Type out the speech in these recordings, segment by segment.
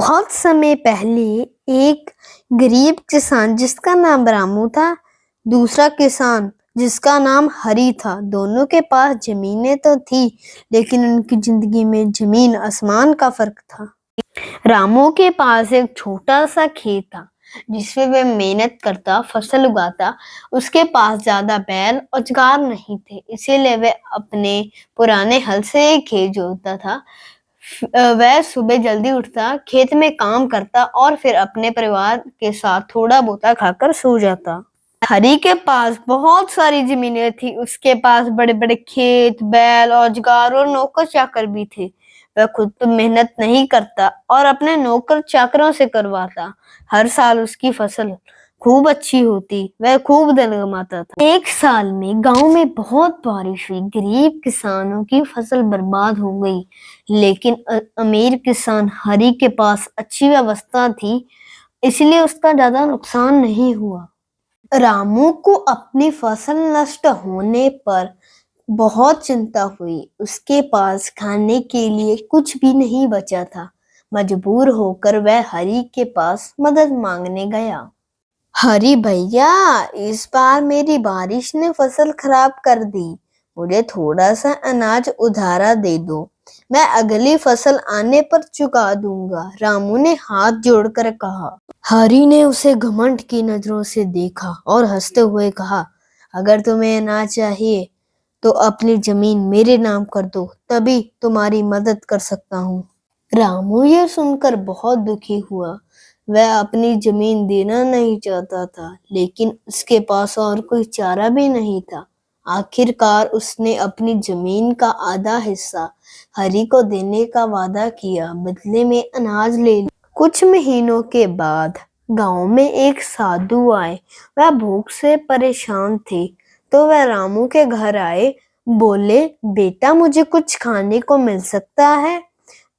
बहुत समय पहले एक गरीब किसान जिसका नाम रामू था, दूसरा किसान जिसका नाम हरी था। दोनों के पास जमीनें तो थी, लेकिन उनकी जिंदगी में जमीन आसमान का फर्क था। रामू के पास एक छोटा सा खेत था जिसमें वह मेहनत करता, फसल उगाता। उसके पास ज्यादा बैल और जुगाड़ नहीं थे, इसीलिए वह अपने पुराने हल से खेत जोतता था। वह सुबह जल्दी उठता, खेत में काम करता और फिर अपने परिवार के साथ थोड़ा बहुता खाकर सो जाता। हरी के पास बहुत सारी जमीनें थी। उसके पास बड़े बड़े खेत, बैल और जुगाड़ और नौकर चाकर भी थे। वह खुद तो मेहनत नहीं करता और अपने नौकर चाकरों से करवाता। हर साल उसकी फसल खूब अच्छी होती, वह खूब धन कमाता था। एक साल में गांव में बहुत बारिश हुई। गरीब किसानों की फसल बर्बाद हो गई, लेकिन अमीर किसान हरी के पास अच्छी व्यवस्था थी, इसलिए उसका ज्यादा नुकसान नहीं हुआ। रामू को अपनी फसल नष्ट होने पर बहुत चिंता हुई। उसके पास खाने के लिए कुछ भी नहीं बचा था। मजबूर होकर वह हरी के पास मदद मांगने गया। हरी भैया, इस बार मेरी बारिश ने फसल खराब कर दी। मुझे थोड़ा सा अनाज उधारा दे दो, मैं अगली फसल आने पर चुका दूंगा, रामू ने हाथ जोड़कर कहा। हरी ने उसे घमंड की नजरों से देखा और हंसते हुए कहा, अगर तुम्हें अनाज चाहिए तो अपनी जमीन मेरे नाम कर दो, तभी तुम्हारी मदद कर सकता हूँ। रामू ये सुनकर बहुत दुखी हुआ। वह अपनी जमीन देना नहीं चाहता था, लेकिन उसके पास और कोई चारा भी नहीं था। आखिरकार उसने अपनी जमीन का आधा हिस्सा हरी को देने का वादा किया, बदले में अनाज ले लिया। कुछ महीनों के बाद गांव में एक साधु आए। वह भूख से परेशान थे, तो वह रामू के घर आए। बोले, बेटा मुझे कुछ खाने को मिल सकता है?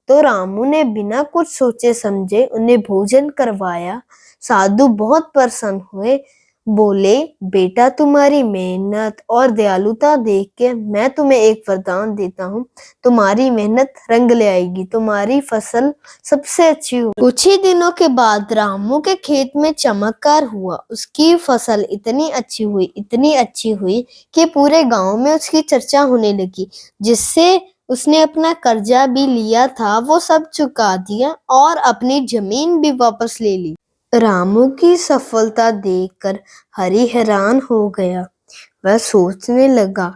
तो रामू ने बिना कुछ सोचे समझे उन्हें भोजन करवाया। साधु बहुत प्रसन्न हुए। बोले, बेटा तुम्हारी मेहनत और दयालुता देख के मैं तुम्हें एक वरदान देता हूँ। तुम्हारी मेहनत रंग ले आएगी, तुम्हारी फसल सबसे अच्छी होगी। कुछ ही दिनों के बाद रामू के खेत में चमत्कार हुआ। उसकी फसल इतनी अच्छी हुई कि पूरे गांव में उसकी चर्चा होने लगी। जिससे उसने अपना कर्जा भी लिया था वो सब चुका दिया और अपनी जमीन भी वापस ले ली। रामू की सफलता देखकर हरी हैरान हो गया। वह सोचने लगा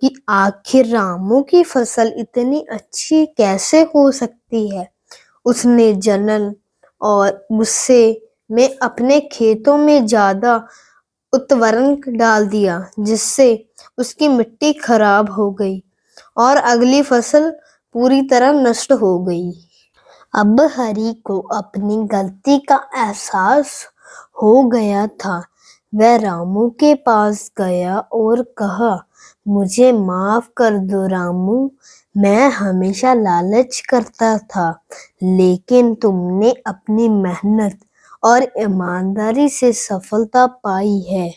कि आखिर रामू की फसल इतनी अच्छी कैसे हो सकती है। उसने जलन और गुस्से में अपने खेतों में ज्यादा उत्वरण डाल दिया, जिससे उसकी मिट्टी खराब हो गई और अगली फसल पूरी तरह नष्ट हो गई। अब हरी को अपनी गलती का एहसास हो गया था। वह रामू के पास गया और कहा, मुझे माफ कर दो रामू, मैं हमेशा लालच करता था, लेकिन तुमने अपनी मेहनत और ईमानदारी से सफलता पाई है।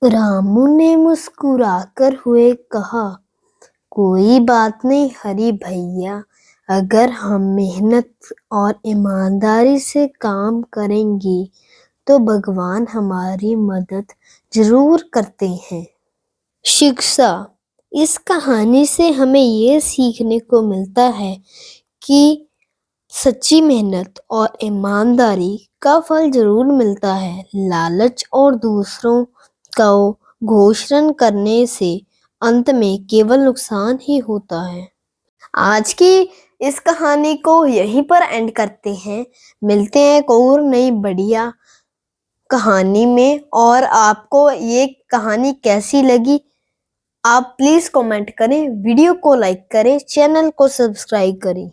रामू ने मुस्कुराकर हुए कहा, कोई बात नहीं हरी भैया, अगर हम मेहनत और ईमानदारी से काम करेंगे तो भगवान हमारी मदद जरूर करते हैं। शिक्षा, इस कहानी से हमें ये सीखने को मिलता है कि सच्ची मेहनत और ईमानदारी का फल जरूर मिलता है। लालच और दूसरों को घोषणा करने से अंत में केवल नुकसान ही होता है। आज की इस कहानी को यहीं पर एंड करते हैं। मिलते हैं एक और नई बढ़िया कहानी में। और आपको ये कहानी कैसी लगी आप प्लीज कमेंट करें, वीडियो को लाइक करें, चैनल को सब्सक्राइब करें।